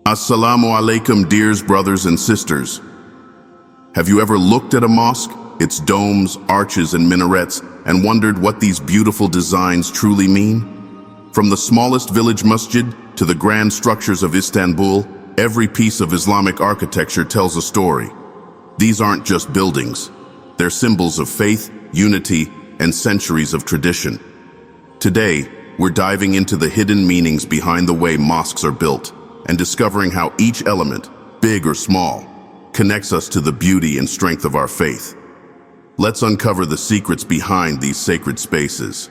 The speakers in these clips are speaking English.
Assalamu alaikum, dears brothers and sisters. Have you ever looked at a mosque, its domes, arches, and minarets, and wondered what these beautiful designs truly mean? From the smallest village masjid to the grand structures of Istanbul, every piece of Islamic architecture tells a story. These aren't just buildings. They're symbols of faith, unity, and centuries of tradition. Today, we're diving into the hidden meanings behind the way mosques are built and discovering how each element, big or small, connects us to the beauty and strength of our faith. Let's uncover the secrets behind these sacred spaces.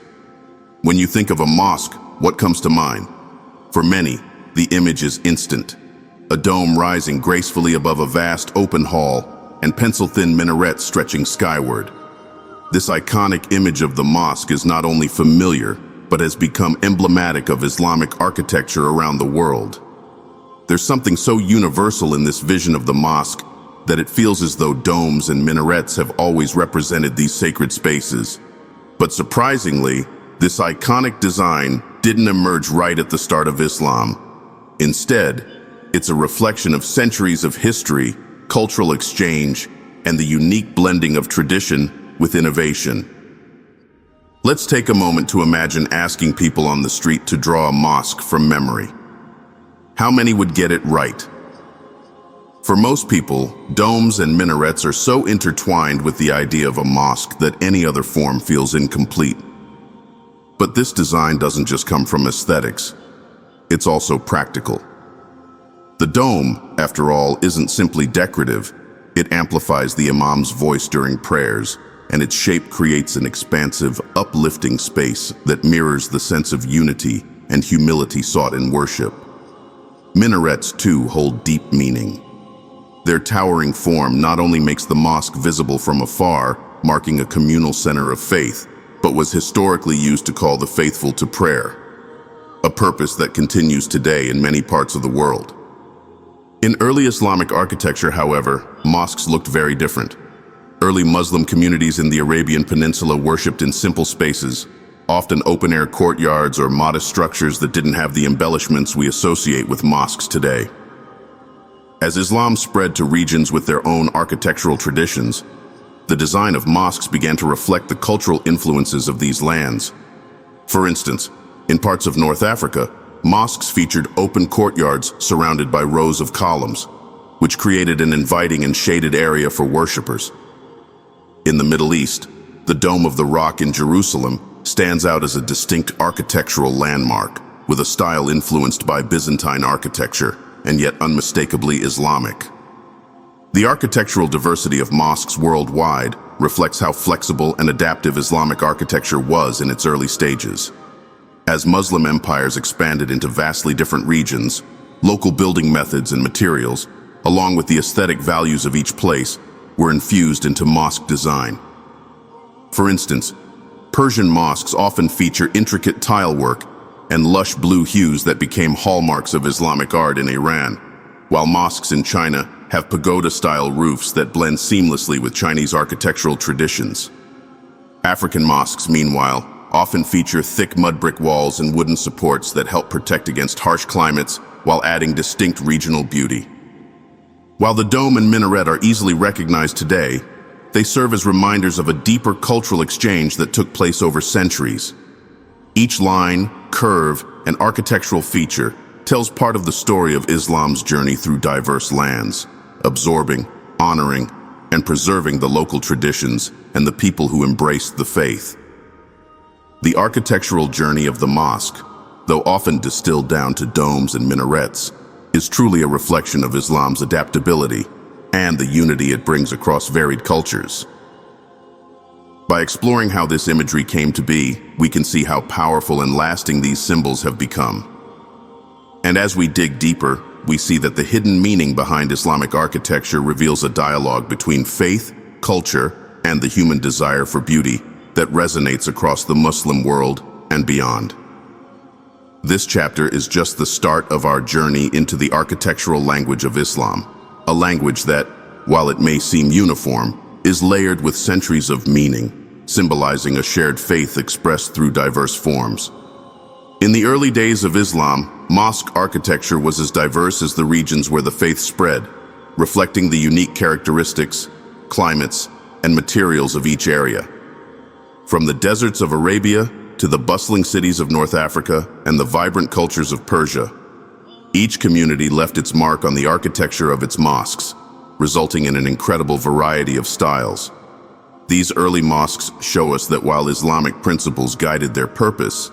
When you think of a mosque, what comes to mind? For many, the image is instant. A dome rising gracefully above a vast open hall and pencil-thin minarets stretching skyward. This iconic image of the mosque is not only familiar, but has become emblematic of Islamic architecture around the world. There's something so universal in this vision of the mosque that it feels as though domes and minarets have always represented these sacred spaces. But surprisingly, this iconic design didn't emerge right at the start of Islam. Instead, it's a reflection of centuries of history, cultural exchange, and the unique blending of tradition with innovation. Let's take a moment to imagine asking people on the street to draw a mosque from memory. How many would get it right? For most people, domes and minarets are so intertwined with the idea of a mosque that any other form feels incomplete. But this design doesn't just come from aesthetics. It's also practical. The dome, after all, isn't simply decorative. It amplifies the imam's voice during prayers, and its shape creates an expansive, uplifting space that mirrors the sense of unity and humility sought in worship. Minarets, too, hold deep meaning. Their towering form not only makes the mosque visible from afar, marking a communal center of faith, but was historically used to call the faithful to prayer, a purpose that continues today in many parts of the world. In early Islamic architecture, however, mosques looked very different. Early Muslim communities in the Arabian Peninsula worshipped in simple spaces, often open-air courtyards or modest structures that didn't have the embellishments we associate with mosques today. As Islam spread to regions with their own architectural traditions, the design of mosques began to reflect the cultural influences of these lands. For instance, in parts of North Africa, mosques featured open courtyards surrounded by rows of columns, which created an inviting and shaded area for worshippers. In the Middle East, the Dome of the Rock in Jerusalem stands out as a distinct architectural landmark, with a style influenced by Byzantine architecture and yet unmistakably Islamic. The architectural diversity of mosques worldwide reflects how flexible and adaptive Islamic architecture was in its early stages. As Muslim empires expanded into vastly different regions, local building methods and materials, along with the aesthetic values of each place, were infused into mosque design. For instance, Persian mosques often feature intricate tile work and lush blue hues that became hallmarks of Islamic art in Iran, while mosques in China have pagoda-style roofs that blend seamlessly with Chinese architectural traditions. African mosques, meanwhile, often feature thick mud brick walls and wooden supports that help protect against harsh climates while adding distinct regional beauty. While the dome and minaret are easily recognized today, they serve as reminders of a deeper cultural exchange that took place over centuries. Each line, curve, and architectural feature tells part of the story of Islam's journey through diverse lands, absorbing, honoring, and preserving the local traditions and the people who embraced the faith. The architectural journey of the mosque, though often distilled down to domes and minarets, is truly a reflection of Islam's adaptability and the unity it brings across varied cultures. By exploring how this imagery came to be, we can see how powerful and lasting these symbols have become. And as we dig deeper, we see that the hidden meaning behind Islamic architecture reveals a dialogue between faith, culture, and the human desire for beauty that resonates across the Muslim world and beyond. This chapter is just the start of our journey into the architectural language of Islam, a language that, while it may seem uniform, is layered with centuries of meaning, symbolizing a shared faith expressed through diverse forms. In the early days of Islam, mosque architecture was as diverse as the regions where the faith spread, reflecting the unique characteristics, climates, and materials of each area. From the deserts of Arabia to the bustling cities of North Africa and the vibrant cultures of Persia, each community left its mark on the architecture of its mosques, resulting in an incredible variety of styles. These early mosques show us that while Islamic principles guided their purpose,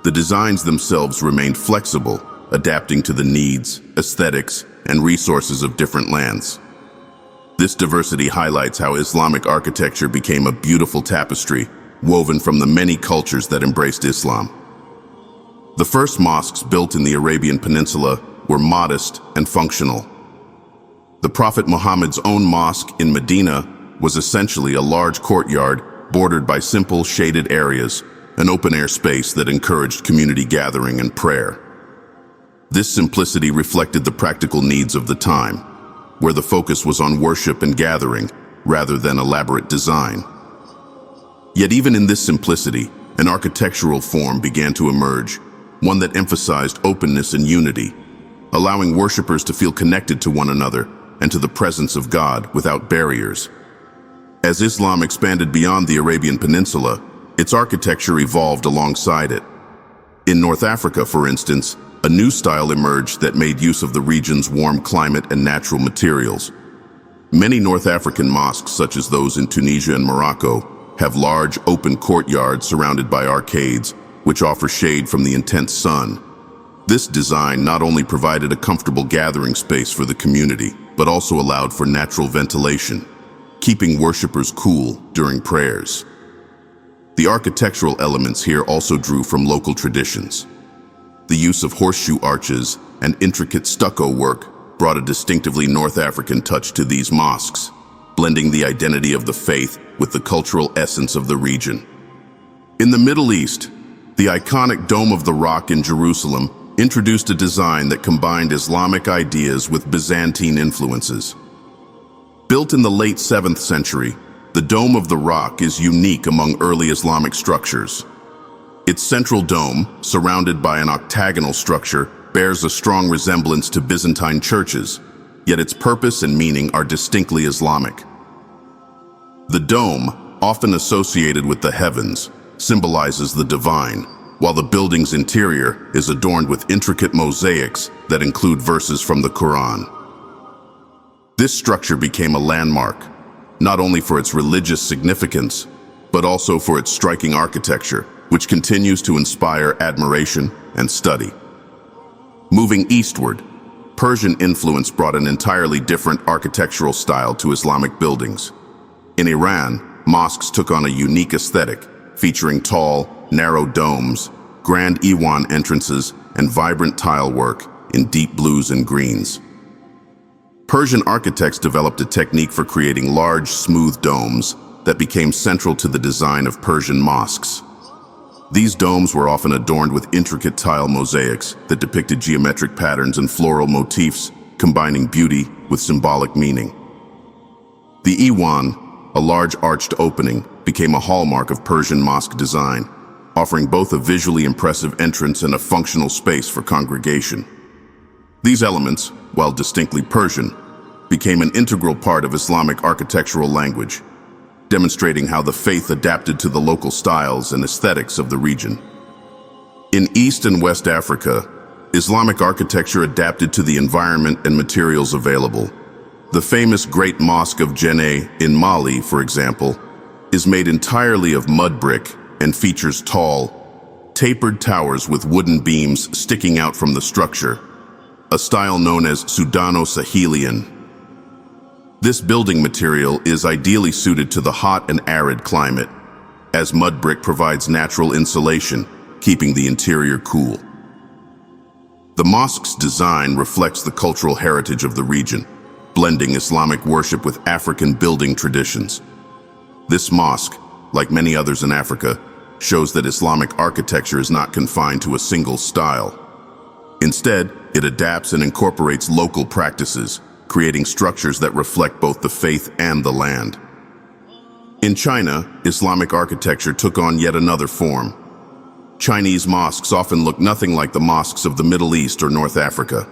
the designs themselves remained flexible, adapting to the needs, aesthetics, and resources of different lands. This diversity highlights how Islamic architecture became a beautiful tapestry woven from the many cultures that embraced Islam. The first mosques built in the Arabian Peninsula were modest and functional. The Prophet Muhammad's own mosque in Medina was essentially a large courtyard bordered by simple shaded areas, an open-air space that encouraged community gathering and prayer. This simplicity reflected the practical needs of the time, where the focus was on worship and gathering rather than elaborate design. Yet even in this simplicity, an architectural form began to emerge, one that emphasized openness and unity, allowing worshipers to feel connected to one another and to the presence of God without barriers. As Islam expanded beyond the Arabian Peninsula, its architecture evolved alongside it. In North Africa, for instance, a new style emerged that made use of the region's warm climate and natural materials. Many North African mosques, such as those in Tunisia and Morocco, have large, open courtyards surrounded by arcades, which offer shade from the intense sun. This design not only provided a comfortable gathering space for the community, but also allowed for natural ventilation, keeping worshipers cool during prayers. The architectural elements here also drew from local traditions. The use of horseshoe arches and intricate stucco work brought a distinctively North African touch to these mosques, blending the identity of the faith with the cultural essence of the region. In the Middle East, the iconic Dome of the Rock in Jerusalem introduced a design that combined Islamic ideas with Byzantine influences. Built in the late 7th century, the Dome of the Rock is unique among early Islamic structures. Its central dome, surrounded by an octagonal structure, bears a strong resemblance to Byzantine churches, yet its purpose and meaning are distinctly Islamic. The dome, often associated with the heavens, symbolizes the divine, while the building's interior is adorned with intricate mosaics that include verses from the Quran. This structure became a landmark, not only for its religious significance, but also for its striking architecture, which continues to inspire admiration and study. Moving eastward, Persian influence brought an entirely different architectural style to Islamic buildings. In Iran, mosques took on a unique aesthetic, featuring tall, narrow domes, grand Iwan entrances, and vibrant tile work in deep blues and greens. Persian architects developed a technique for creating large, smooth domes that became central to the design of Persian mosques. These domes were often adorned with intricate tile mosaics that depicted geometric patterns and floral motifs, combining beauty with symbolic meaning. The Iwan, a large arched opening, became a hallmark of Persian mosque design, offering both a visually impressive entrance and a functional space for congregation. These elements, while distinctly Persian, became an integral part of Islamic architectural language, demonstrating how the faith adapted to the local styles and aesthetics of the region. In East and West Africa, Islamic architecture adapted to the environment and materials available. The famous Great Mosque of Djenné in Mali, for example, is made entirely of mud brick and features tall, tapered towers with wooden beams sticking out from the structure, a style known as Sudano-Sahelian. This building material is ideally suited to the hot and arid climate, as mud brick provides natural insulation, keeping the interior cool. The mosque's design reflects the cultural heritage of the region, blending Islamic worship with African building traditions. This mosque, like many others in Africa, shows that Islamic architecture is not confined to a single style. Instead, it adapts and incorporates local practices, creating structures that reflect both the faith and the land. In China, Islamic architecture took on yet another form. Chinese mosques often look nothing like the mosques of the Middle East or North Africa.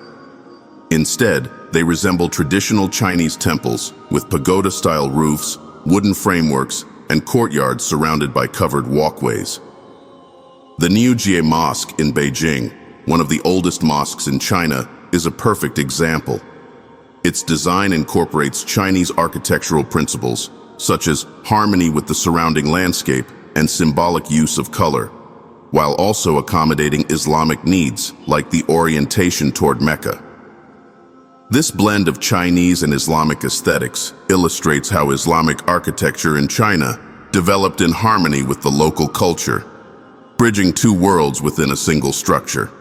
Instead, they resemble traditional Chinese temples with pagoda-style roofs, wooden frameworks, and courtyards surrounded by covered walkways. The New Jie Mosque in Beijing, one of the oldest mosques in China, is a perfect example. Its design incorporates Chinese architectural principles, such as harmony with the surrounding landscape and symbolic use of color, while also accommodating Islamic needs, like the orientation toward Mecca. This blend of Chinese and Islamic aesthetics illustrates how Islamic architecture in China developed in harmony with the local culture, bridging two worlds within a single structure.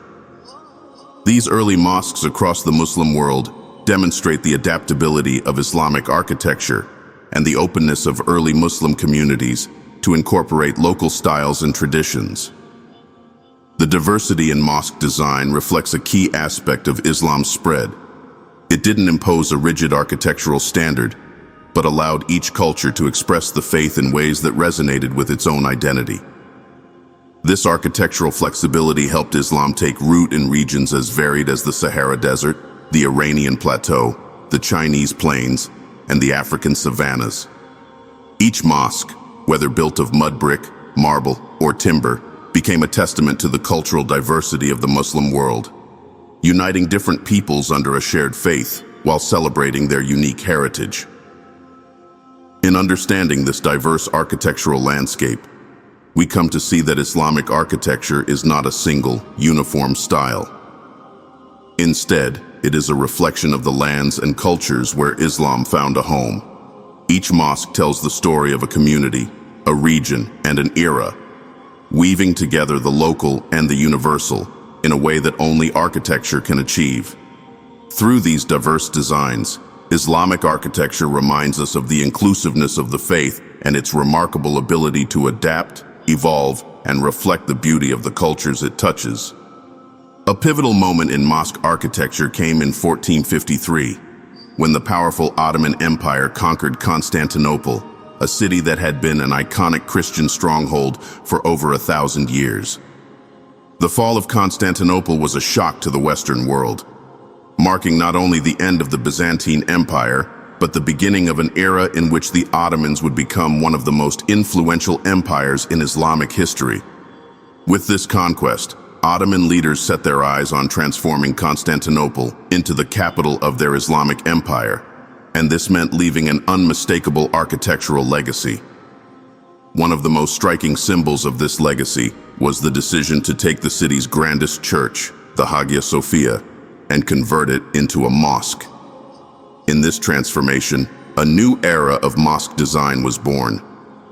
These early mosques across the Muslim world demonstrate the adaptability of Islamic architecture and the openness of early Muslim communities to incorporate local styles and traditions. The diversity in mosque design reflects a key aspect of Islam's spread. It didn't impose a rigid architectural standard, but allowed each culture to express the faith in ways that resonated with its own identity. This architectural flexibility helped Islam take root in regions as varied as the Sahara Desert, the Iranian Plateau, the Chinese plains, and the African savannas. Each mosque, whether built of mud brick, marble, or timber, became a testament to the cultural diversity of the Muslim world, uniting different peoples under a shared faith while celebrating their unique heritage. In understanding this diverse architectural landscape, we come to see that Islamic architecture is not a single, uniform style. Instead, it is a reflection of the lands and cultures where Islam found a home. Each mosque tells the story of a community, a region, and an era, weaving together the local and the universal in a way that only architecture can achieve. Through these diverse designs, Islamic architecture reminds us of the inclusiveness of the faith and its remarkable ability to adapt, evolve, and reflect the beauty of the cultures it touches. A pivotal moment in mosque architecture came in 1453, when the powerful Ottoman Empire conquered Constantinople, a city that had been an iconic Christian stronghold for over 1,000 years. The fall of Constantinople was a shock to the Western world, marking not only the end of the Byzantine Empire, but the beginning of an era in which the Ottomans would become one of the most influential empires in Islamic history. With this conquest, Ottoman leaders set their eyes on transforming Constantinople into the capital of their Islamic empire, and this meant leaving an unmistakable architectural legacy. One of the most striking symbols of this legacy was the decision to take the city's grandest church, the Hagia Sophia, and convert it into a mosque. In this transformation, a new era of mosque design was born,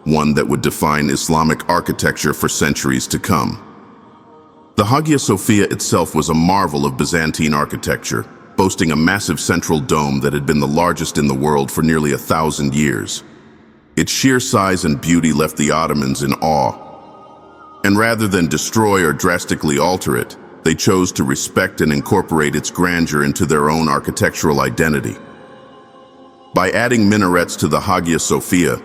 one that would define Islamic architecture for centuries to come. The Hagia Sophia itself was a marvel of Byzantine architecture, boasting a massive central dome that had been the largest in the world for nearly 1,000 years. Its sheer size and beauty left the Ottomans in awe. And rather than destroy or drastically alter it, they chose to respect and incorporate its grandeur into their own architectural identity. By adding minarets to the Hagia Sophia,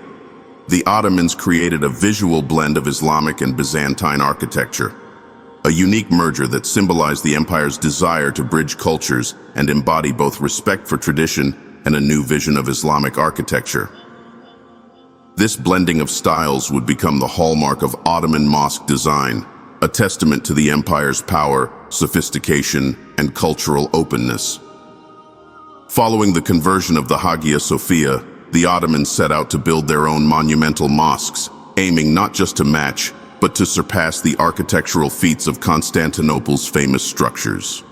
the Ottomans created a visual blend of Islamic and Byzantine architecture, a unique merger that symbolized the empire's desire to bridge cultures and embody both respect for tradition and a new vision of Islamic architecture. This blending of styles would become the hallmark of Ottoman mosque design, a testament to the empire's power, sophistication, and cultural openness. Following the conversion of the Hagia Sophia, the Ottomans set out to build their own monumental mosques, aiming not just to match, but to surpass the architectural feats of Constantinople's famous structures.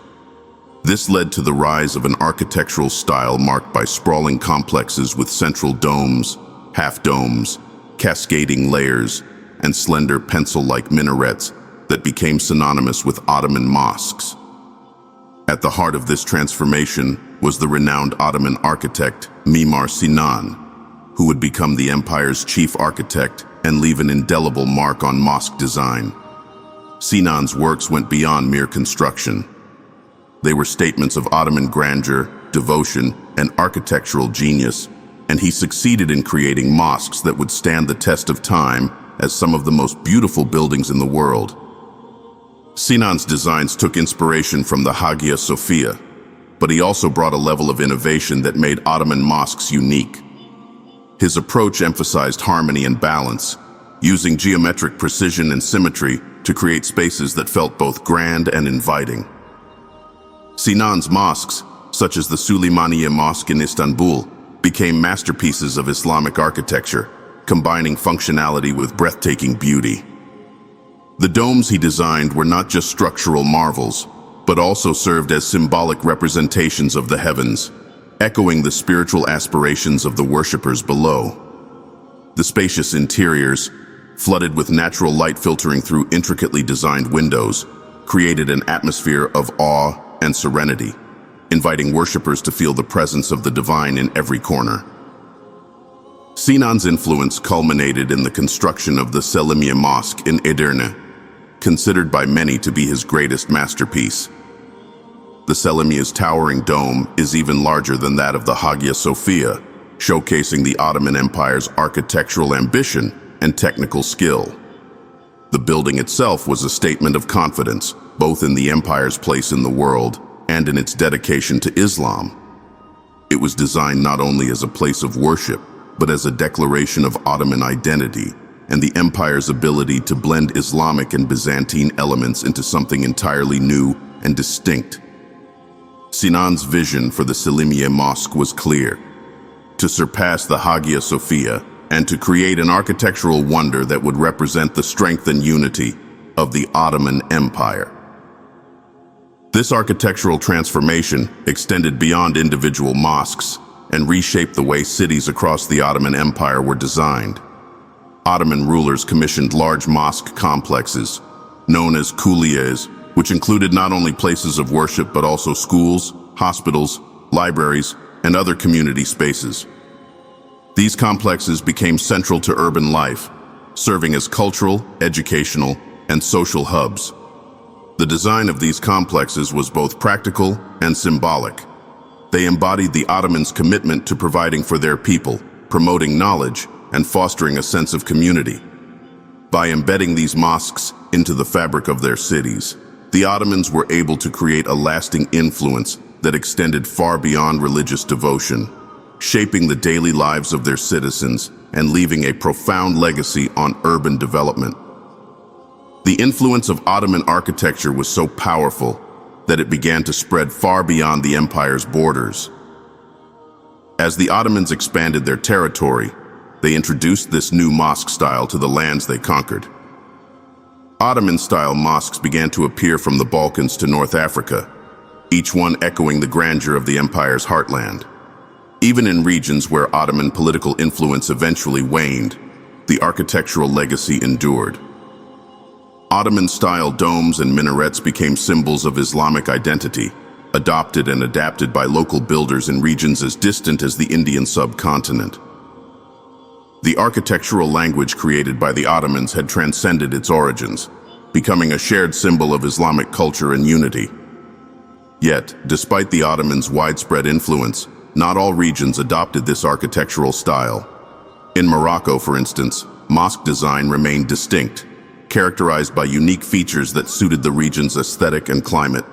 This led to the rise of an architectural style marked by sprawling complexes with central domes, half-domes, cascading layers, and slender pencil-like minarets that became synonymous with Ottoman mosques. At the heart of this transformation was the renowned Ottoman architect Mimar Sinan, who would become the empire's chief architect and leave an indelible mark on mosque design. Sinan's works went beyond mere construction. They were statements of Ottoman grandeur, devotion, and architectural genius, and he succeeded in creating mosques that would stand the test of time as some of the most beautiful buildings in the world. Sinan's designs took inspiration from the Hagia Sophia, but he also brought a level of innovation that made Ottoman mosques unique. His approach emphasized harmony and balance, using geometric precision and symmetry to create spaces that felt both grand and inviting. Sinan's mosques, such as the Süleymaniye Mosque in Istanbul, became masterpieces of Islamic architecture, combining functionality with breathtaking beauty. The domes he designed were not just structural marvels, but also served as symbolic representations of the heavens, echoing the spiritual aspirations of the worshippers below. The spacious interiors, flooded with natural light filtering through intricately designed windows, created an atmosphere of awe and serenity, inviting worshippers to feel the presence of the divine in every corner. Sinan's influence culminated in the construction of the Selimiye Mosque in Edirne, considered by many to be his greatest masterpiece. The Selimiye's towering dome is even larger than that of the Hagia Sophia, showcasing the Ottoman Empire's architectural ambition and technical skill. The building itself was a statement of confidence, both in the empire's place in the world and in its dedication to Islam. It was designed not only as a place of worship, but as a declaration of Ottoman identity and the empire's ability to blend Islamic and Byzantine elements into something entirely new and distinct. Sinan's vision for the Selimiye Mosque was clear: to surpass the Hagia Sophia and to create an architectural wonder that would represent the strength and unity of the Ottoman Empire. This architectural transformation extended beyond individual mosques and reshaped the way cities across the Ottoman Empire were designed. Ottoman rulers commissioned large mosque complexes, known as kulliyes, which included not only places of worship but also schools, hospitals, libraries, and other community spaces. These complexes became central to urban life, serving as cultural, educational, and social hubs. The design of these complexes was both practical and symbolic. They embodied the Ottomans' commitment to providing for their people, promoting knowledge, and fostering a sense of community. By embedding these mosques into the fabric of their cities, the Ottomans were able to create a lasting influence that extended far beyond religious devotion, shaping the daily lives of their citizens and leaving a profound legacy on urban development. The influence of Ottoman architecture was so powerful that it began to spread far beyond the empire's borders. As the Ottomans expanded their territory, they introduced this new mosque style to the lands they conquered. Ottoman-style mosques began to appear from the Balkans to North Africa, each one echoing the grandeur of the empire's heartland. Even in regions where Ottoman political influence eventually waned, the architectural legacy endured. Ottoman-style domes and minarets became symbols of Islamic identity, adopted and adapted by local builders in regions as distant as the Indian subcontinent. The architectural language created by the Ottomans had transcended its origins, becoming a shared symbol of Islamic culture and unity. Yet, despite the Ottomans' widespread influence, not all regions adopted this architectural style. In Morocco, for instance, mosque design remained distinct, characterized by unique features that suited the region's aesthetic and climate.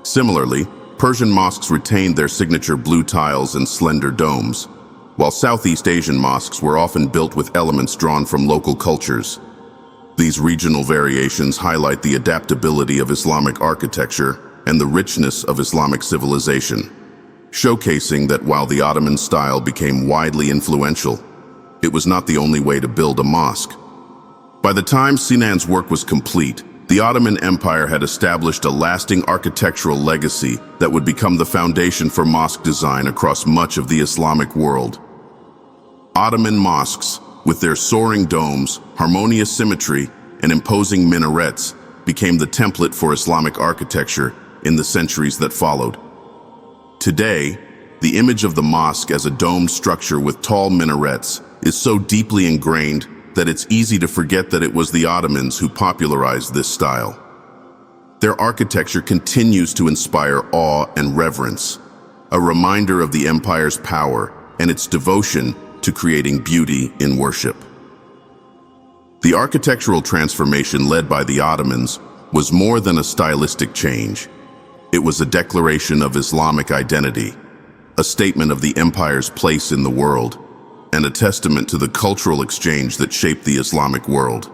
Similarly, Persian mosques retained their signature blue tiles and slender domes, while Southeast Asian mosques were often built with elements drawn from local cultures. These regional variations highlight the adaptability of Islamic architecture and the richness of Islamic civilization, showcasing that while the Ottoman style became widely influential, it was not the only way to build a mosque. By the time Sinan's work was complete, the Ottoman Empire had established a lasting architectural legacy that would become the foundation for mosque design across much of the Islamic world. Ottoman mosques, with their soaring domes, harmonious symmetry, and imposing minarets, became the template for Islamic architecture in the centuries that followed. Today, the image of the mosque as a domed structure with tall minarets is so deeply ingrained that it's easy to forget that it was the Ottomans who popularized this style. Their architecture continues to inspire awe and reverence, a reminder of the empire's power and its devotion to creating beauty in worship. The architectural transformation led by the Ottomans was more than a stylistic change. It was a declaration of Islamic identity, a statement of the empire's place in the world, and a testament to the cultural exchange that shaped the Islamic world.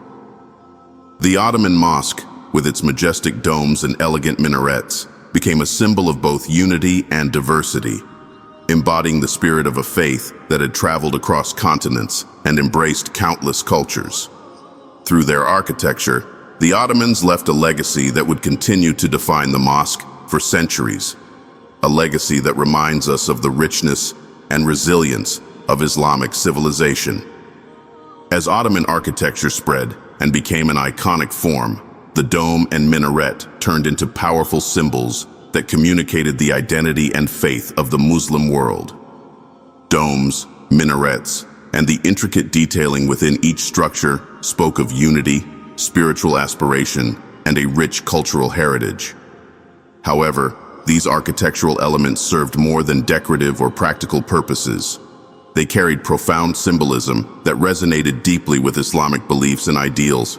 The Ottoman Mosque, with its majestic domes and elegant minarets, became a symbol of both unity and diversity, embodying the spirit of a faith that had traveled across continents and embraced countless cultures. Through their architecture, the Ottomans left a legacy that would continue to define the mosque for centuries, a legacy that reminds us of the richness and resilience of Islamic civilization. As Ottoman architecture spread and became an iconic form, the dome and minaret turned into powerful symbols that communicated the identity and faith of the Muslim world. Domes, minarets, and the intricate detailing within each structure spoke of unity, spiritual aspiration, and a rich cultural heritage. However, these architectural elements served more than decorative or practical purposes. They carried profound symbolism that resonated deeply with Islamic beliefs and ideals.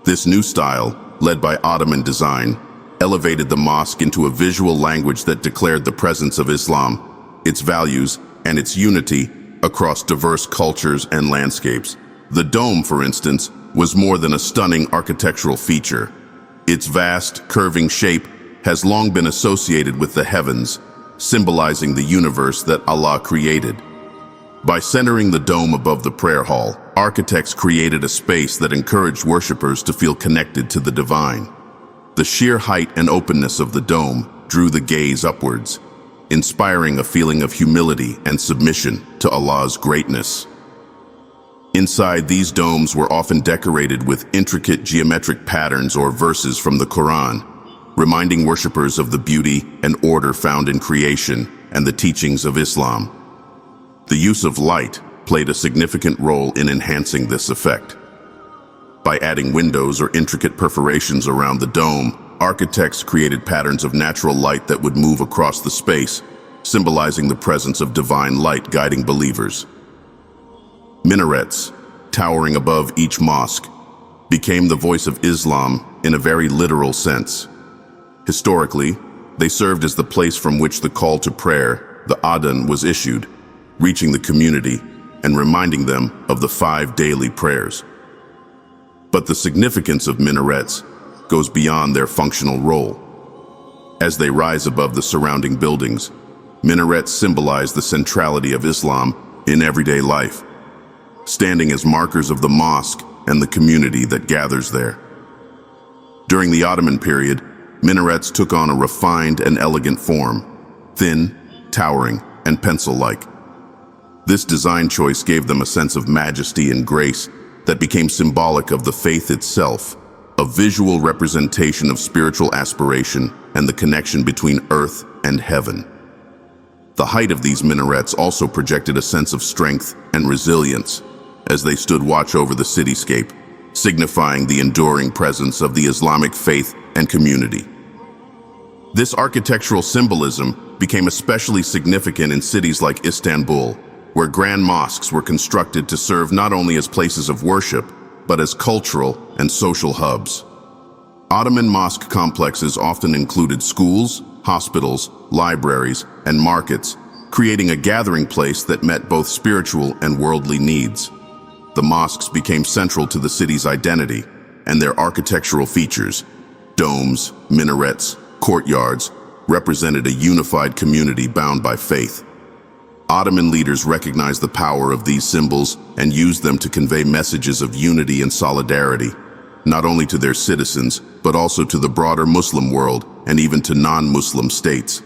This new style, led by Ottoman design, elevated the mosque into a visual language that declared the presence of Islam, its values, and its unity across diverse cultures and landscapes. The dome, for instance, was more than a stunning architectural feature. Its vast, curving shape has long been associated with the heavens, symbolizing the universe that Allah created. By centering the dome above the prayer hall, architects created a space that encouraged worshippers to feel connected to the divine. The sheer height and openness of the dome drew the gaze upwards, inspiring a feeling of humility and submission to Allah's greatness. Inside, these domes were often decorated with intricate geometric patterns or verses from the Quran, reminding worshippers of the beauty and order found in creation and the teachings of Islam. The use of light played a significant role in enhancing this effect. By adding windows or intricate perforations around the dome, architects created patterns of natural light that would move across the space, symbolizing the presence of divine light guiding believers. Minarets, towering above each mosque, became the voice of Islam in a very literal sense. Historically, they served as the place from which the call to prayer, the adhan, was issued, reaching the community and reminding them of the 5 daily prayers. But the significance of minarets goes beyond their functional role. As they rise above the surrounding buildings, minarets symbolize the centrality of Islam in everyday life, standing as markers of the mosque and the community that gathers there. During the Ottoman period, minarets took on a refined and elegant form, thin, towering, and pencil-like. This design choice gave them a sense of majesty and grace that became symbolic of the faith itself, a visual representation of spiritual aspiration and the connection between earth and heaven. The height of these minarets also projected a sense of strength and resilience as they stood watch over the cityscape, signifying the enduring presence of the Islamic faith and community. This architectural symbolism became especially significant in cities like Istanbul, where grand mosques were constructed to serve not only as places of worship, but as cultural and social hubs. Ottoman mosque complexes often included schools, hospitals, libraries, and markets, creating a gathering place that met both spiritual and worldly needs. The mosques became central to the city's identity, and their architectural features, domes, minarets, courtyards, represented a unified community bound by faith. Ottoman leaders recognized the power of these symbols and used them to convey messages of unity and solidarity, not only to their citizens, but also to the broader Muslim world and even to non-Muslim states.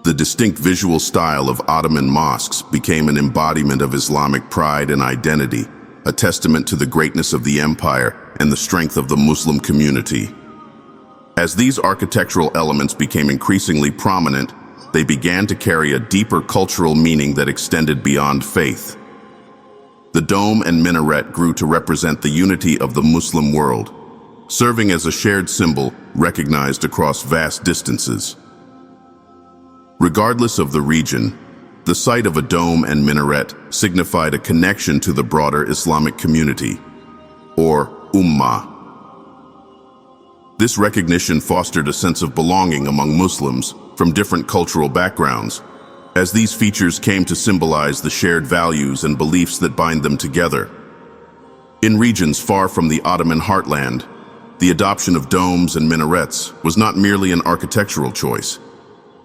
The distinct visual style of Ottoman mosques became an embodiment of Islamic pride and identity, a testament to the greatness of the empire and the strength of the Muslim community. As these architectural elements became increasingly prominent, they began to carry a deeper cultural meaning that extended beyond faith. The dome and minaret grew to represent the unity of the Muslim world, serving as a shared symbol recognized across vast distances. Regardless of the region, the sight of a dome and minaret signified a connection to the broader Islamic community, or Ummah. This recognition fostered a sense of belonging among Muslims from different cultural backgrounds, as these features came to symbolize the shared values and beliefs that bind them together. In regions far from the Ottoman heartland, the adoption of domes and minarets was not merely an architectural choice.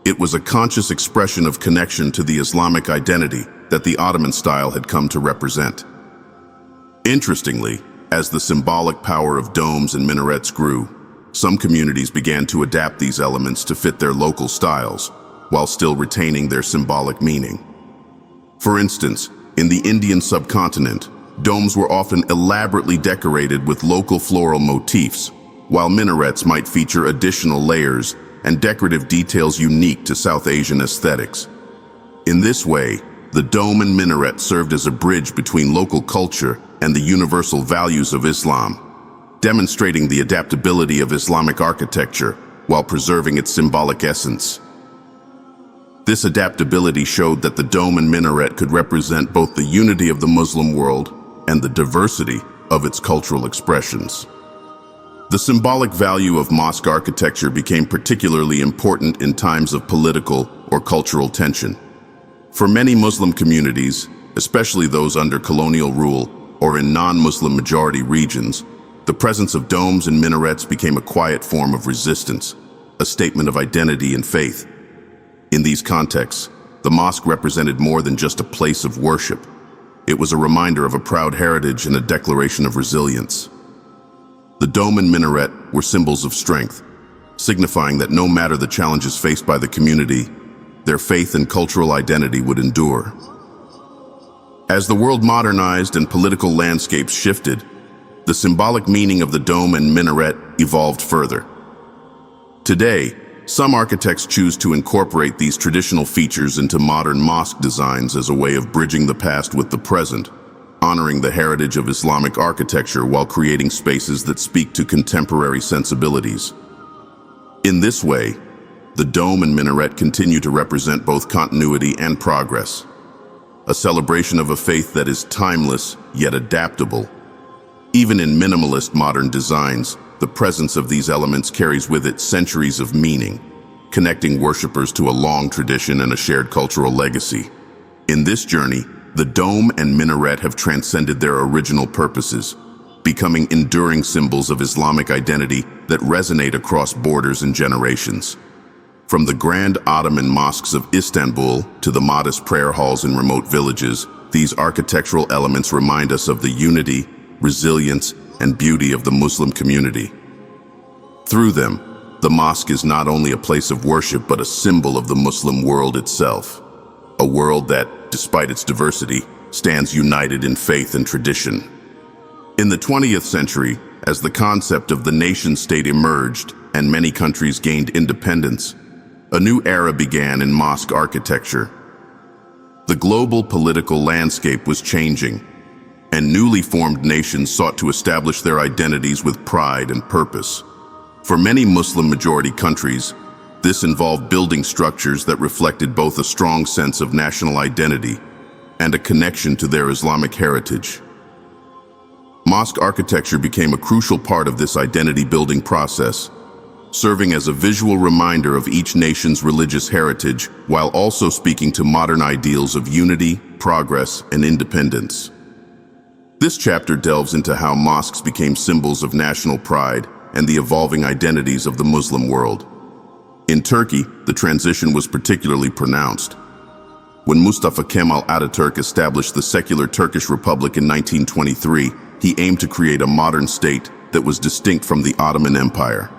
It was a conscious expression of connection to the Islamic identity that the Ottoman style had come to represent. Interestingly, as the symbolic power of domes and minarets grew, some communities began to adapt these elements to fit their local styles, while still retaining their symbolic meaning. For instance, in the Indian subcontinent, domes were often elaborately decorated with local floral motifs, while minarets might feature additional layers and decorative details unique to South Asian aesthetics. In this way, the dome and minaret served as a bridge between local culture and the universal values of Islam, demonstrating the adaptability of Islamic architecture while preserving its symbolic essence. This adaptability showed that the dome and minaret could represent both the unity of the Muslim world and the diversity of its cultural expressions. The symbolic value of mosque architecture became particularly important in times of political or cultural tension. For many Muslim communities, especially those under colonial rule or in non-Muslim majority regions, the presence of domes and minarets became a quiet form of resistance, a statement of identity and faith. In these contexts, the mosque represented more than just a place of worship. It was a reminder of a proud heritage and a declaration of resilience. The dome and minaret were symbols of strength, signifying that no matter the challenges faced by the community, their faith and cultural identity would endure. As the world modernized and political landscapes shifted, the symbolic meaning of the dome and minaret evolved further. Today, some architects choose to incorporate these traditional features into modern mosque designs as a way of bridging the past with the present, honoring the heritage of Islamic architecture while creating spaces that speak to contemporary sensibilities. In this way, the dome and minaret continue to represent both continuity and progress, a celebration of a faith that is timeless yet adaptable. Even in minimalist modern designs, the presence of these elements carries with it centuries of meaning, connecting worshippers to a long tradition and a shared cultural legacy. In this journey, the dome and minaret have transcended their original purposes, becoming enduring symbols of Islamic identity that resonate across borders and generations. From the grand Ottoman mosques of Istanbul to the modest prayer halls in remote villages, these architectural elements remind us of the unity, resilience, and beauty of the Muslim community. Through them, the mosque is not only a place of worship but a symbol of the Muslim world itself, a world that, despite its diversity, stands united in faith and tradition. In the 20th century, as the concept of the nation-state emerged and many countries gained independence, a new era began in mosque architecture. The global political landscape was changing, and newly formed nations sought to establish their identities with pride and purpose. For many Muslim-majority countries, this involved building structures that reflected both a strong sense of national identity and a connection to their Islamic heritage. Mosque architecture became a crucial part of this identity-building process, serving as a visual reminder of each nation's religious heritage while also speaking to modern ideals of unity, progress, and independence. This chapter delves into how mosques became symbols of national pride and the evolving identities of the Muslim world. In Turkey, the transition was particularly pronounced. When Mustafa Kemal Ataturk established the secular Turkish Republic in 1923, he aimed to create a modern state that was distinct from the Ottoman Empire.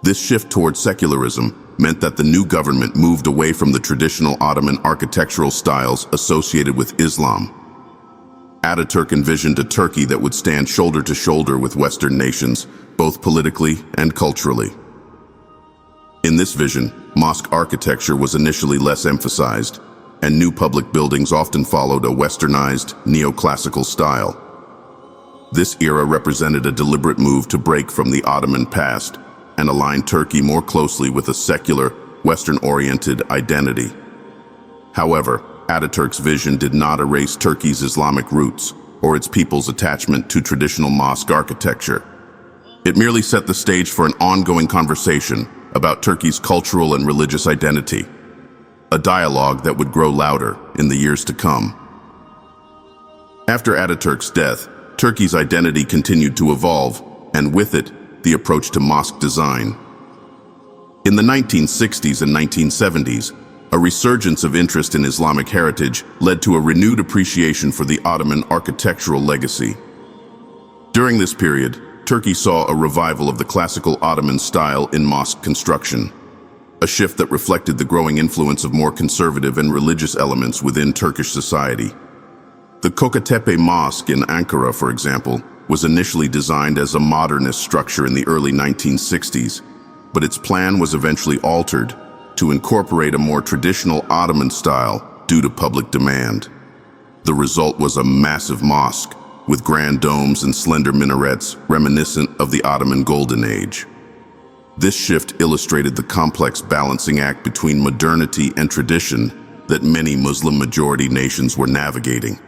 This shift towards secularism meant that the new government moved away from the traditional Ottoman architectural styles associated with Islam. Ataturk envisioned a Turkey that would stand shoulder to shoulder with Western nations, both politically and culturally. In this vision, mosque architecture was initially less emphasized, and new public buildings often followed a westernized, neoclassical style. This era represented a deliberate move to break from the Ottoman past and align Turkey more closely with a secular, Western-oriented identity. However, Ataturk's vision did not erase Turkey's Islamic roots or its people's attachment to traditional mosque architecture. It merely set the stage for an ongoing conversation about Turkey's cultural and religious identity, a dialogue that would grow louder in the years to come. After Ataturk's death, Turkey's identity continued to evolve, and with it, the approach to mosque design. In the 1960s and 1970s, a resurgence of interest in Islamic heritage led to a renewed appreciation for the Ottoman architectural legacy. During this period, Turkey saw a revival of the classical Ottoman style in mosque construction, a shift that reflected the growing influence of more conservative and religious elements within Turkish society. The Kocatepe Mosque in Ankara, for example, was initially designed as a modernist structure in the early 1960s, but its plan was eventually altered to incorporate a more traditional Ottoman style due to public demand. The result was a massive mosque with grand domes and slender minarets reminiscent of the Ottoman Golden Age. This shift illustrated the complex balancing act between modernity and tradition that many Muslim-majority nations were navigating,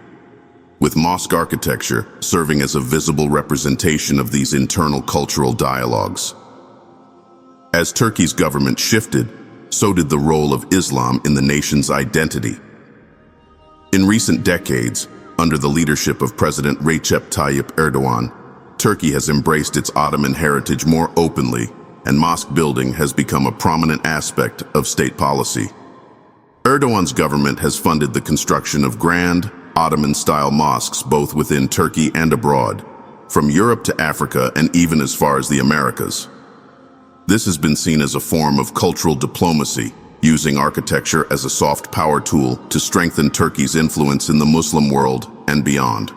with mosque architecture serving as a visible representation of these internal cultural dialogues. As Turkey's government shifted, so did the role of Islam in the nation's identity. In recent decades, under the leadership of President Recep Tayyip Erdogan, Turkey has embraced its Ottoman heritage more openly, and mosque building has become a prominent aspect of state policy. Erdogan's government has funded the construction of grand, Ottoman-style mosques both within Turkey and abroad, from Europe to Africa and even as far as the Americas. This has been seen as a form of cultural diplomacy, using architecture as a soft power tool to strengthen Turkey's influence in the Muslim world and beyond.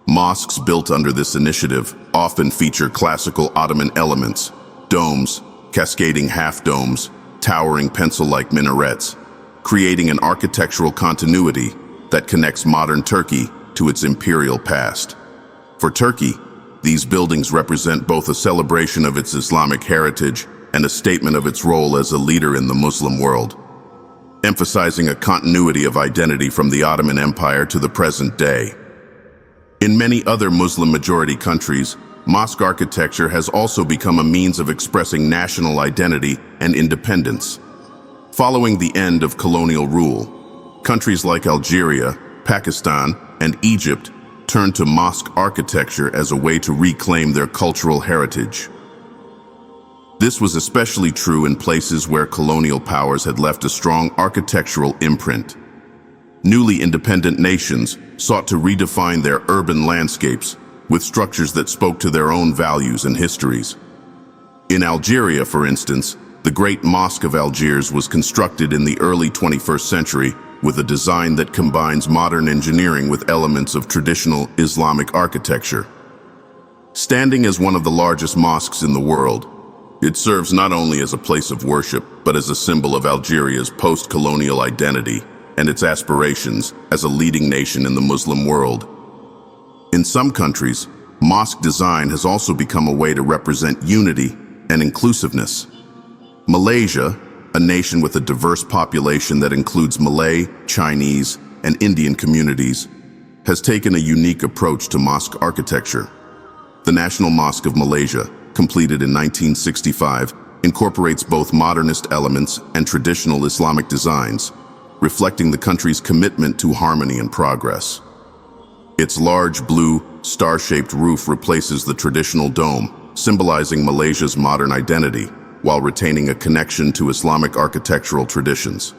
Mosques built under this initiative often feature classical Ottoman elements: domes, cascading half-domes, towering pencil-like minarets, creating an architectural continuity that connects modern Turkey to its imperial past. For Turkey, these buildings represent both a celebration of its Islamic heritage and a statement of its role as a leader in the Muslim world, emphasizing a continuity of identity from the Ottoman Empire to the present day. In many other Muslim-majority countries, mosque architecture has also become a means of expressing national identity and independence. Following the end of colonial rule, countries like Algeria, Pakistan, and Egypt turned to mosque architecture as a way to reclaim their cultural heritage. This was especially true in places where colonial powers had left a strong architectural imprint. Newly independent nations sought to redefine their urban landscapes with structures that spoke to their own values and histories. In Algeria, for instance, the Great Mosque of Algiers was constructed in the early 21st century with a design that combines modern engineering with elements of traditional Islamic architecture. Standing as one of the largest mosques in the world, it serves not only as a place of worship, but as a symbol of Algeria's post-colonial identity and its aspirations as a leading nation in the Muslim world. In some countries, mosque design has also become a way to represent unity and inclusiveness. Malaysia, a nation with a diverse population that includes Malay, Chinese, and Indian communities, has taken a unique approach to mosque architecture. The National Mosque of Malaysia, completed in 1965, incorporates both modernist elements and traditional Islamic designs, reflecting the country's commitment to harmony and progress. Its large blue, star-shaped roof replaces the traditional dome, symbolizing Malaysia's modern identity, while retaining a connection to Islamic architectural traditions.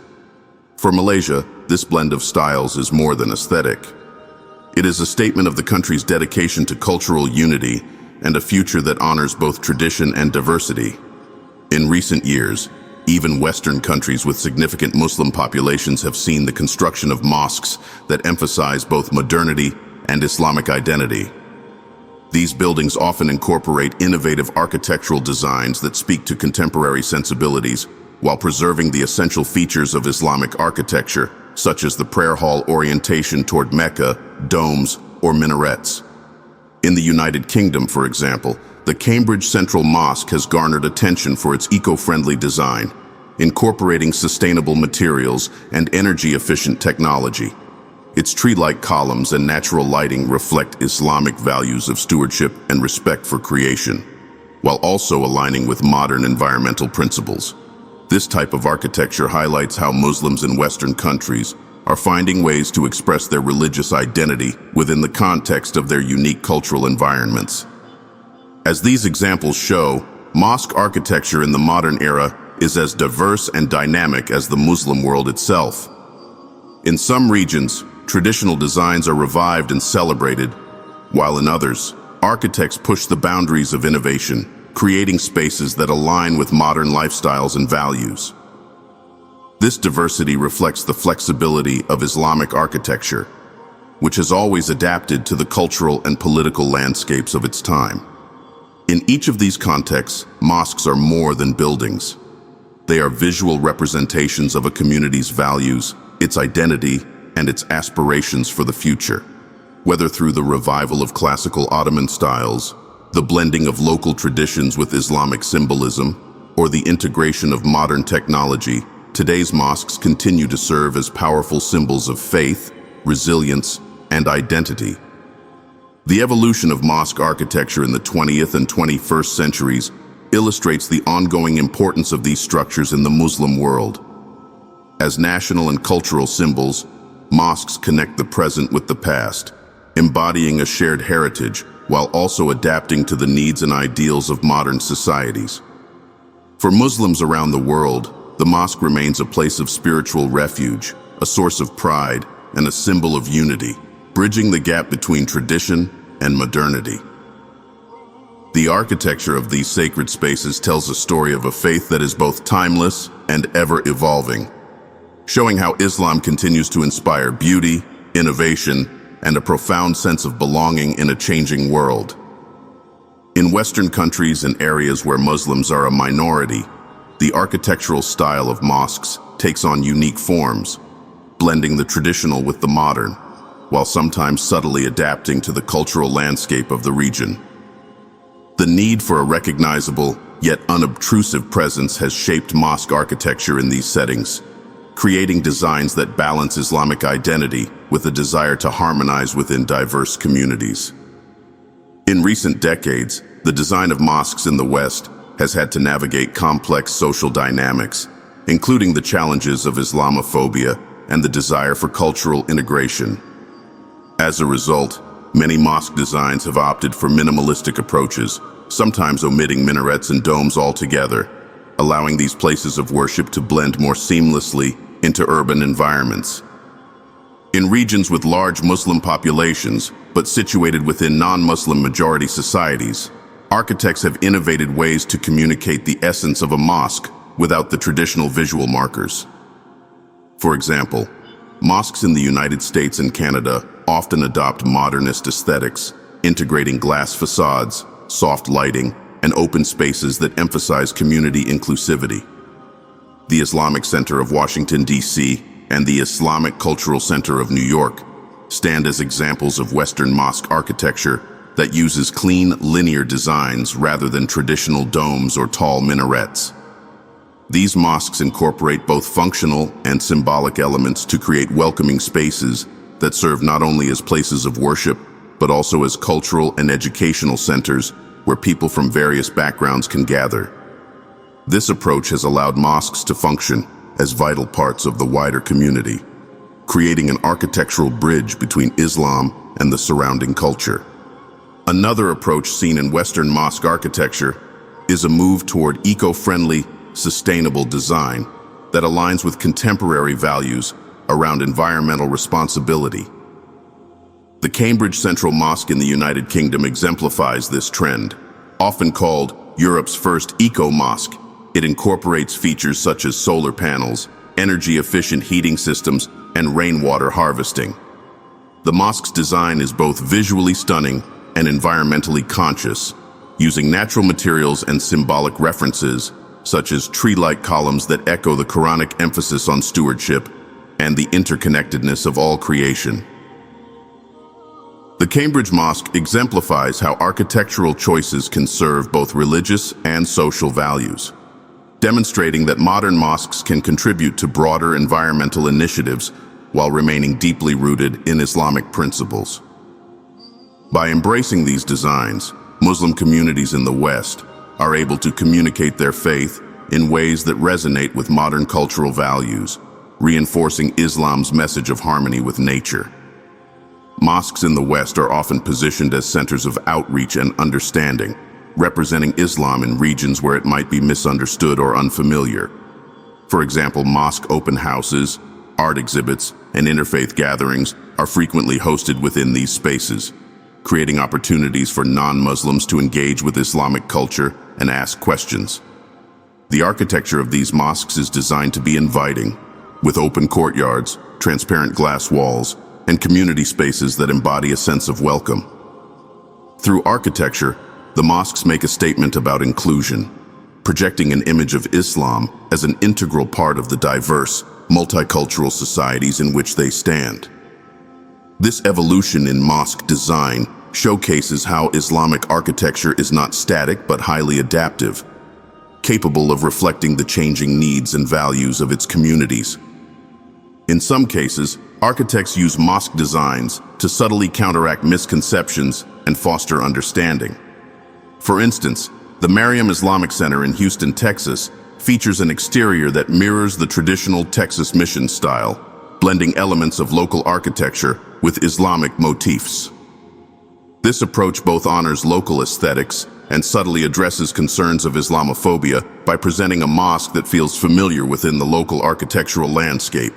For Malaysia, this blend of styles is more than aesthetic. It is a statement of the country's dedication to cultural unity and a future that honors both tradition and diversity. In recent years, even Western countries with significant Muslim populations have seen the construction of mosques that emphasize both modernity and Islamic identity. These buildings often incorporate innovative architectural designs that speak to contemporary sensibilities while preserving the essential features of Islamic architecture, such as the prayer hall orientation toward Mecca, domes, or minarets. In the United Kingdom, for example, the Cambridge Central Mosque has garnered attention for its eco-friendly design, incorporating sustainable materials and energy-efficient technology. Its tree-like columns and natural lighting reflect Islamic values of stewardship and respect for creation. while also aligning with modern environmental principles. This type of architecture highlights how Muslims in Western countries are finding ways to express their religious identity within the context of their unique cultural environments. As these examples show, mosque architecture in the modern era is as diverse and dynamic as the Muslim world itself. In some regions, traditional designs are revived and celebrated, while in others, architects push the boundaries of innovation, creating spaces that align with modern lifestyles and values. This diversity reflects the flexibility of Islamic architecture, which has always adapted to the cultural and political landscapes of its time. In each of these contexts, mosques are more than buildings. They are visual representations of a community's values, its identity, and its aspirations for the future. Whether through the revival of classical Ottoman styles, the blending of local traditions with Islamic symbolism, or the integration of modern technology, today's mosques continue to serve as powerful symbols of faith, resilience, and identity. The evolution of mosque architecture in the 20th and 21st centuries illustrates the ongoing importance of these structures in the Muslim world. As national and cultural symbols, mosques connect the present with the past, embodying a shared heritage while also adapting to the needs and ideals of modern societies. For Muslims around the world, the mosque remains a place of spiritual refuge, a source of pride, and a symbol of unity, bridging the gap between tradition and modernity. The architecture of these sacred spaces tells a story of a faith that is both timeless and ever-evolving, showing how Islam continues to inspire beauty, innovation, and a profound sense of belonging in a changing world. In Western countries and areas where Muslims are a minority, the architectural style of mosques takes on unique forms, blending the traditional with the modern, while sometimes subtly adapting to the cultural landscape of the region. The need for a recognizable, yet unobtrusive presence has shaped mosque architecture in these settings, creating designs that balance Islamic identity with a desire to harmonize within diverse communities. In recent decades, the design of mosques in the West has had to navigate complex social dynamics, including the challenges of Islamophobia and the desire for cultural integration. As a result, many mosque designs have opted for minimalistic approaches, sometimes omitting minarets and domes altogether, allowing these places of worship to blend more seamlessly into urban environments. In regions with large Muslim populations, but situated within non-Muslim majority societies, architects have innovated ways to communicate the essence of a mosque without the traditional visual markers. For example, mosques in the United States and Canada often adopt modernist aesthetics, integrating glass facades, soft lighting, and open spaces that emphasize community inclusivity. The Islamic Center of Washington, D.C., and the Islamic Cultural Center of New York stand as examples of Western mosque architecture that uses clean, linear designs rather than traditional domes or tall minarets. These mosques incorporate both functional and symbolic elements to create welcoming spaces that serve not only as places of worship, but also as cultural and educational centers where people from various backgrounds can gather. This approach has allowed mosques to function as vital parts of the wider community, creating an architectural bridge between Islam and the surrounding culture. Another approach seen in Western mosque architecture is a move toward eco-friendly, sustainable design that aligns with contemporary values around environmental responsibility. The Cambridge Central Mosque in the United Kingdom exemplifies this trend. Often called Europe's first eco-mosque, it incorporates features such as solar panels, energy-efficient heating systems, and rainwater harvesting. The mosque's design is both visually stunning and environmentally conscious, using natural materials and symbolic references, such as tree-like columns that echo the Quranic emphasis on stewardship and the interconnectedness of all creation. The Cambridge Mosque exemplifies how architectural choices can serve both religious and social values, demonstrating that modern mosques can contribute to broader environmental initiatives while remaining deeply rooted in Islamic principles. By embracing these designs, Muslim communities in the West are able to communicate their faith in ways that resonate with modern cultural values, reinforcing Islam's message of harmony with nature. Mosques in the West are often positioned as centers of outreach and understanding, representing Islam in regions where it might be misunderstood or unfamiliar. For example, mosque open houses, art exhibits, and interfaith gatherings are frequently hosted within these spaces, creating opportunities for non-Muslims to engage with Islamic culture and ask questions. The architecture of these mosques is designed to be inviting, with open courtyards, transparent glass walls, and community spaces that embody a sense of welcome. Through architecture, the mosques make a statement about inclusion, projecting an image of Islam as an integral part of the diverse, multicultural societies in which they stand. This evolution in mosque design showcases how Islamic architecture is not static but highly adaptive, capable of reflecting the changing needs and values of its communities. In some cases, architects use mosque designs to subtly counteract misconceptions and foster understanding. For instance, the Mariam Islamic Center in Houston, Texas, features an exterior that mirrors the traditional Texas mission style, blending elements of local architecture with Islamic motifs. This approach both honors local aesthetics and subtly addresses concerns of Islamophobia by presenting a mosque that feels familiar within the local architectural landscape.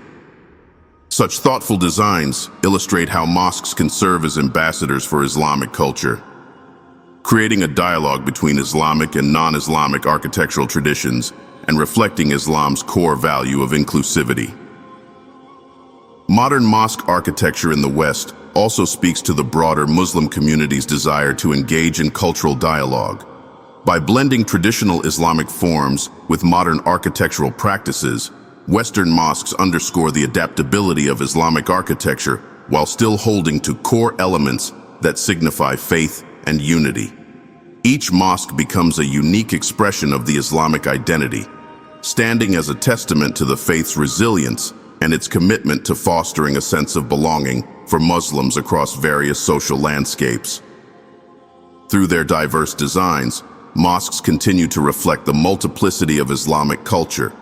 Such thoughtful designs illustrate how mosques can serve as ambassadors for Islamic culture, creating a dialogue between Islamic and non-Islamic architectural traditions and reflecting Islam's core value of inclusivity. Modern mosque architecture in the West also speaks to the broader Muslim community's desire to engage in cultural dialogue. By blending traditional Islamic forms with modern architectural practices, Western mosques underscore the adaptability of Islamic architecture while still holding to core elements that signify faith and unity. Each mosque becomes a unique expression of the Islamic identity, standing as a testament to the faith's resilience and its commitment to fostering a sense of belonging for Muslims across various social landscapes. Through their diverse designs, mosques continue to reflect the multiplicity of Islamic culture,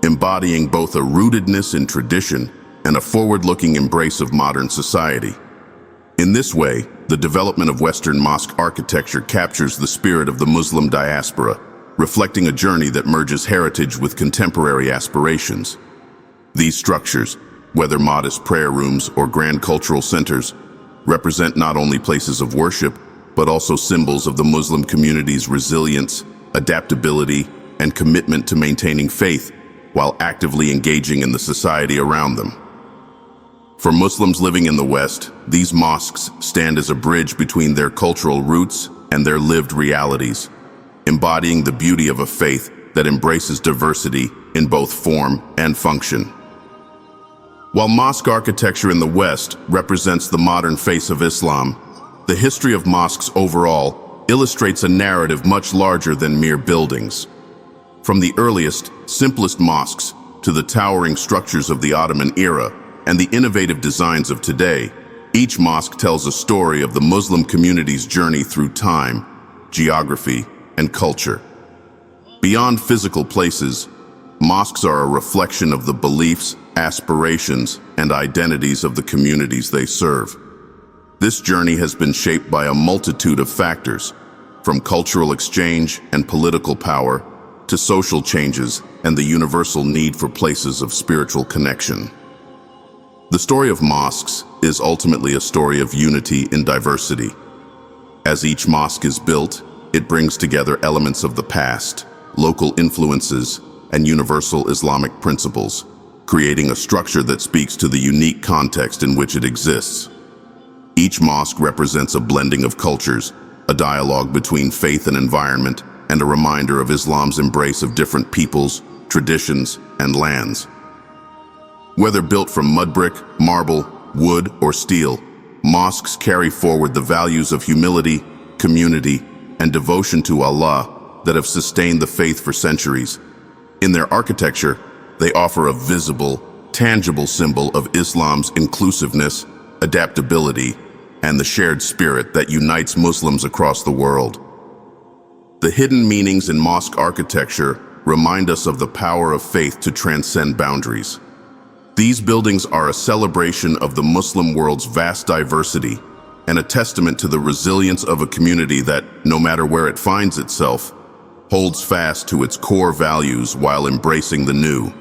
embodying both a rootedness in tradition and a forward-looking embrace of modern society. In this way, the development of Western mosque architecture captures the spirit of the Muslim diaspora, reflecting a journey that merges heritage with contemporary aspirations. These structures, whether modest prayer rooms or grand cultural centers, represent not only places of worship, but also symbols of the Muslim community's resilience, adaptability, and commitment to maintaining faith while actively engaging in the society around them. For Muslims living in the West, these mosques stand as a bridge between their cultural roots and their lived realities, embodying the beauty of a faith that embraces diversity in both form and function. While mosque architecture in the West represents the modern face of Islam, the history of mosques overall illustrates a narrative much larger than mere buildings. From the earliest, simplest mosques to the towering structures of the Ottoman era and the innovative designs of today, each mosque tells a story of the Muslim community's journey through time, geography, and culture. Beyond physical places, mosques are a reflection of the beliefs, aspirations, and identities of the communities they serve. This journey has been shaped by a multitude of factors, from cultural exchange and political power to social changes and the universal need for places of spiritual connection. The story of mosques is ultimately a story of unity in diversity. As each mosque is built, it brings together elements of the past, local influences, and universal Islamic principles, creating a structure that speaks to the unique context in which it exists. Each mosque represents a blending of cultures, a dialogue between faith and environment, and a reminder of Islam's embrace of different peoples, traditions, and lands. Whether built from mud brick, marble, wood, or steel, mosques carry forward the values of humility, community, and devotion to Allah that have sustained the faith for centuries. In their architecture, they offer a visible, tangible symbol of Islam's inclusiveness, adaptability, and the shared spirit that unites Muslims across the world. The hidden meanings in mosque architecture remind us of the power of faith to transcend boundaries. These buildings are a celebration of the Muslim world's vast diversity and a testament to the resilience of a community that, no matter where it finds itself, holds fast to its core values while embracing the new.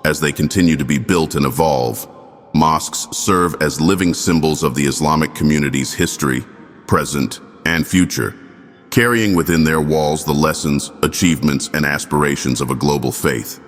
As they continue to be built and evolve, mosques serve as living symbols of the Islamic community's history, present, and future, carrying within their walls the lessons, achievements, and aspirations of a global faith.